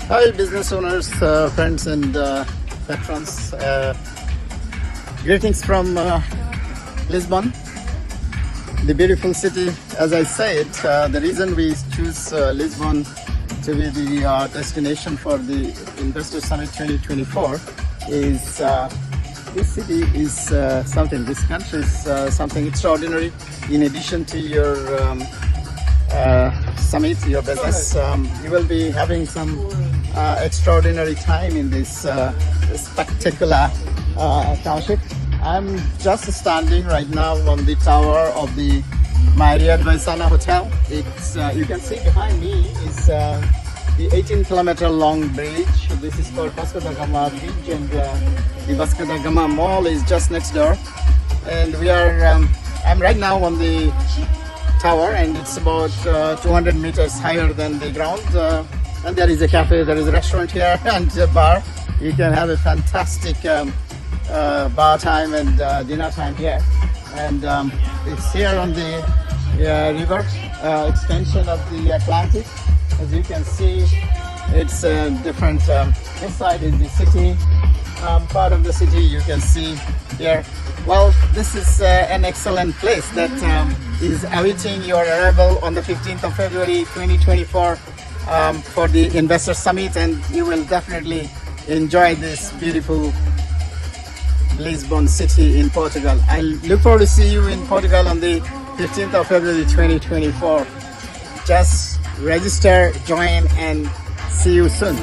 Hi, business owners, friends, and patrons. Greetings from Lisbon, the beautiful city. As I said, the reason we choose Lisbon to be the destination for the Investors Summit 2024 is this city is something, this country is something extraordinary. In addition to your summit, your business, you will be having some extraordinary time in this spectacular township. I'm just standing right now on the tower of the Marriott Vaisana Hotel. It's you can see behind me is the 18-kilometer long bridge. This is called Vasco da Gama Bridge, and the Vasco da Gama Mall is just next door. And we are I'm right now on the tower, and it's about 200 meters higher than the ground. And there is a cafe, there is a restaurant here, and a bar. You can have a fantastic bar time and dinner time here. And it's here on the river extension of the Atlantic. As you can see, it's different. This side is the city, part of the city you can see here. Well, this is an excellent place that is awaiting your arrival on the 15th of February 2024 for the Investor Summit, and you will definitely enjoy this beautiful Lisbon city in Portugal. I look forward to see you in Portugal on the 15th of February 2024. Just register, join, and see you soon.